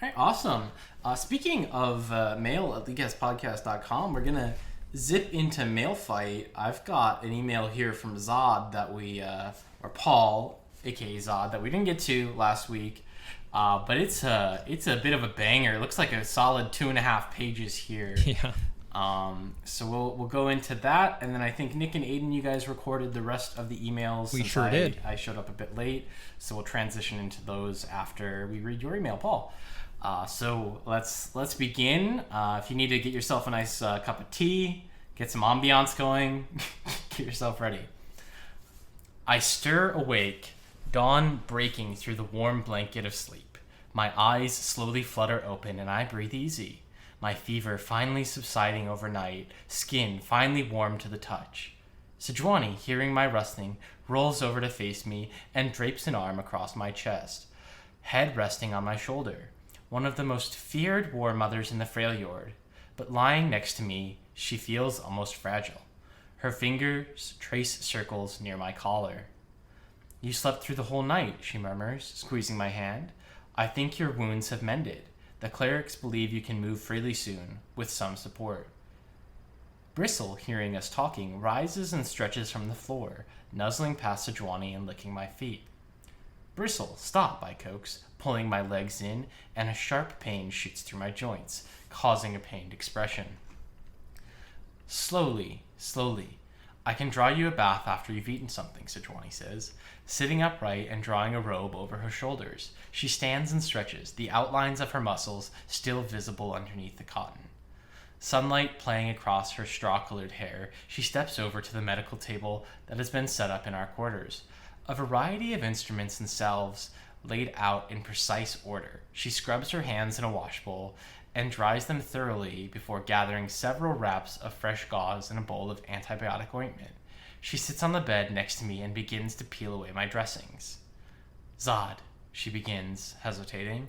All right, awesome. Speaking of mail at leaguecastpodcast.com, we're going to zip into mail fight. I've got an email here from Zod that or Paul, aka Zod, that we didn't get to last week. But it's a bit of a banger. It looks like a solid 2.5 pages here. Yeah. So we'll go into that, and then I think Nick and Aiden, you guys recorded the rest of the emails. We sure did. I showed up a bit late, so we'll transition into those after we read your email, Paul. So let's begin. If you need to get yourself a nice cup of tea, get some ambiance going, get yourself ready. I stir awake, dawn breaking through the warm blanket of sleep. My eyes slowly flutter open, and I breathe easy. My fever finally subsiding overnight, skin finally warm to the touch. Sejuani, hearing my rustling, rolls over to face me and drapes an arm across my chest, head resting on my shoulder. One of the most feared war mothers in the Freljord, but lying next to me, she feels almost fragile. Her fingers trace circles near my collar. You slept through the whole night, she murmurs, squeezing my hand. I think your wounds have mended. The clerics believe you can move freely soon, with some support. Bristle, hearing us talking, rises and stretches from the floor, nuzzling past Sejuani and licking my feet. Bristle, stop, I coax, pulling my legs in, and a sharp pain shoots through my joints, causing a pained expression. Slowly. I can draw you a bath after you've eaten something, Sejuani says, sitting upright and drawing a robe over her shoulders. She stands and stretches, the outlines of her muscles still visible underneath the cotton. Sunlight playing across her straw-colored hair, she steps over to the medical table that has been set up in our quarters. A variety of instruments and salves laid out in precise order. She scrubs her hands in a washbowl and dries them thoroughly before gathering several wraps of fresh gauze in a bowl of antibiotic ointment. She sits on the bed next to me and begins to peel away my dressings. Zod, she begins, hesitating.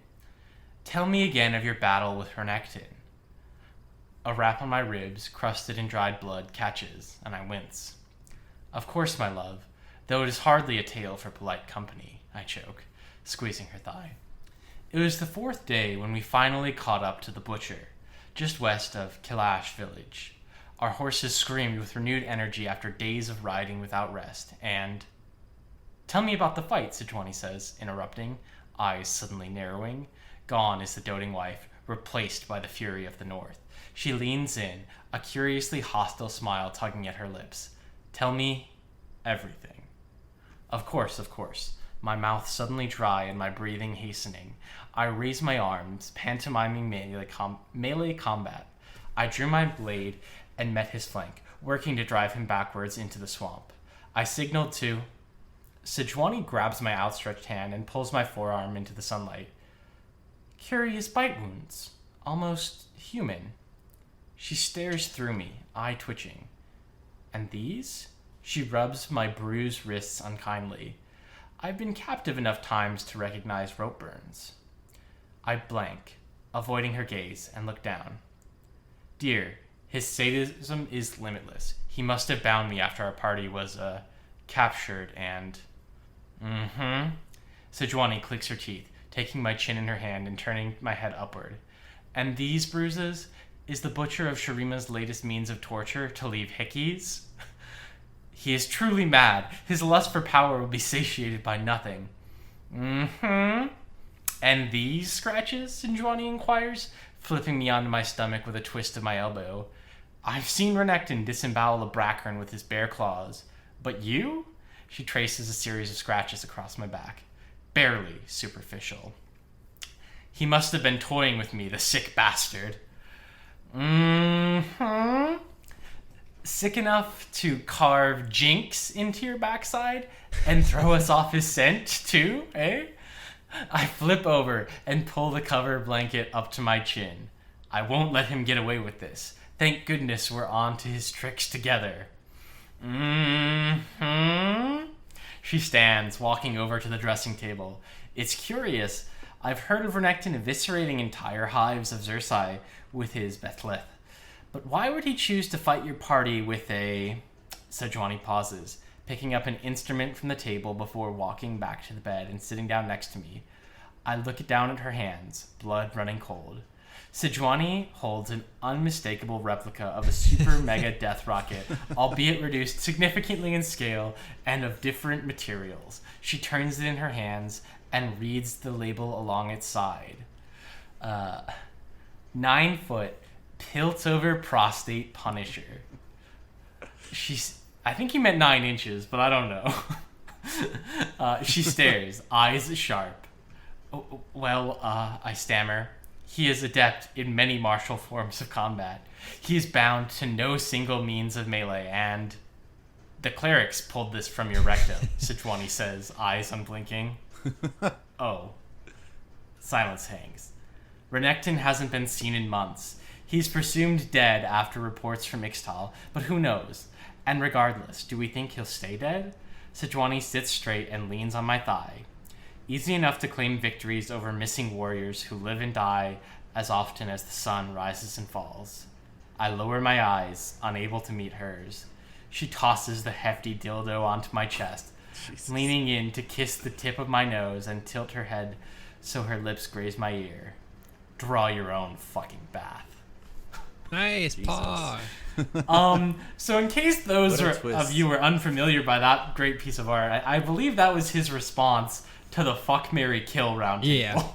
Tell me again of your battle with Renekton. A wrap on my ribs, crusted in dried blood, catches, and I wince. Of course, my love, though it is hardly a tale for polite company, I choke, squeezing her thigh. It was the 4th day when we finally caught up to the butcher, just west of Kilash village. Our horses screamed with renewed energy after days of riding without rest, and... Tell me about the fight, Sejuani says, interrupting, eyes suddenly narrowing. Gone is the doting wife, replaced by the fury of the north. She leans in, a curiously hostile smile tugging at her lips. Tell me everything. Of course. My mouth suddenly dry and my breathing hastening. I raise my arms, pantomiming melee combat. I drew my blade and met his flank, working to drive him backwards into the swamp. I signaled to... Sejuani grabs my outstretched hand and pulls my forearm into the sunlight. Curious bite wounds. Almost human. She stares through me, eye twitching. And these? She rubs my bruised wrists unkindly. I've been captive enough times to recognize rope burns. I blank, avoiding her gaze, and look down. Dear, his sadism is limitless. He must have bound me after our party was, captured and... Sejuani clicks her teeth, taking my chin in her hand and turning my head upward. And these bruises? Is the butcher of Shurima's latest means of torture to leave hickeys? He is truly mad. His lust for power will be satiated by nothing. And these scratches? Sejuani inquires, flipping me onto my stomach with a twist of my elbow. I've seen Renekton disembowel a Brackern with his bare claws. But you? She traces a series of scratches across my back. Barely superficial. He must have been toying with me, the sick bastard. Sick enough to carve Jinx into your backside and throw us off his scent, too, eh? I flip over and pull the cover blanket up to my chin. I won't let him get away with this. Thank goodness we're on to his tricks together. She stands, walking over to the dressing table. It's curious. I've heard of Renekton eviscerating entire hives of Xersai with his Bethleth. But why would he choose to fight your party with a... Sejuani pauses, picking up an instrument from the table before walking back to the bed and sitting down next to me. I look down at her hands, blood running cold. Sejuani holds an unmistakable replica of a super mega death rocket, albeit reduced significantly in scale and of different materials. She turns it in her hands and reads the label along its side. 9 foot, tilt-over prostate Punisher. I think he meant 9 inches, but I don't know. She stares, eyes sharp. Well, I stammer. He is adept in many martial forms of combat. He is bound to no single means of melee, and the clerics pulled this from your rectum, Sejuani says, eyes unblinking. Oh. Silence hangs. Renekton hasn't been seen in months. He's presumed dead after reports from Ixtal, but who knows? And regardless, do we think he'll stay dead? Sejuani sits straight and leans on my thigh. Easy enough to claim victories over missing warriors who live and die as often as the sun rises and falls. I lower my eyes, unable to meet hers. She tosses the hefty dildo onto my chest, Jesus. Leaning in to kiss the tip of my nose and tilt her head so her lips graze my ear. Draw your own fucking bath. Nice, Paw. So in case those of you are unfamiliar by that great piece of art, I believe that was his response to the fuck, marry, kill roundtable.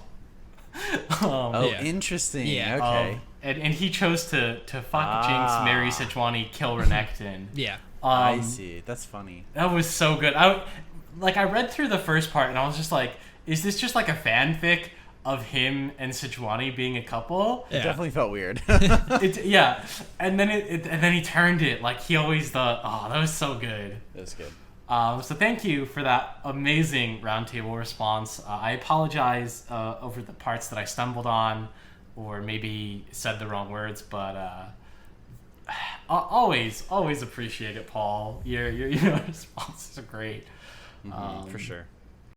Yeah. Interesting. Yeah. Okay. And he chose to fuck Jinx, marry Sejuani, kill Renekton. Yeah. I see. That's funny. That was so good. I read through the first part and I was just like, is this just like a fanfic of him and Sejuani being a couple? It definitely felt weird. Yeah. And then he turned it like he always thought. Oh, that was so good. That was good. So thank you for that amazing roundtable response. I apologize over the parts that I stumbled on or maybe said the wrong words, but always appreciate it, Paul. Your responses are great. For sure.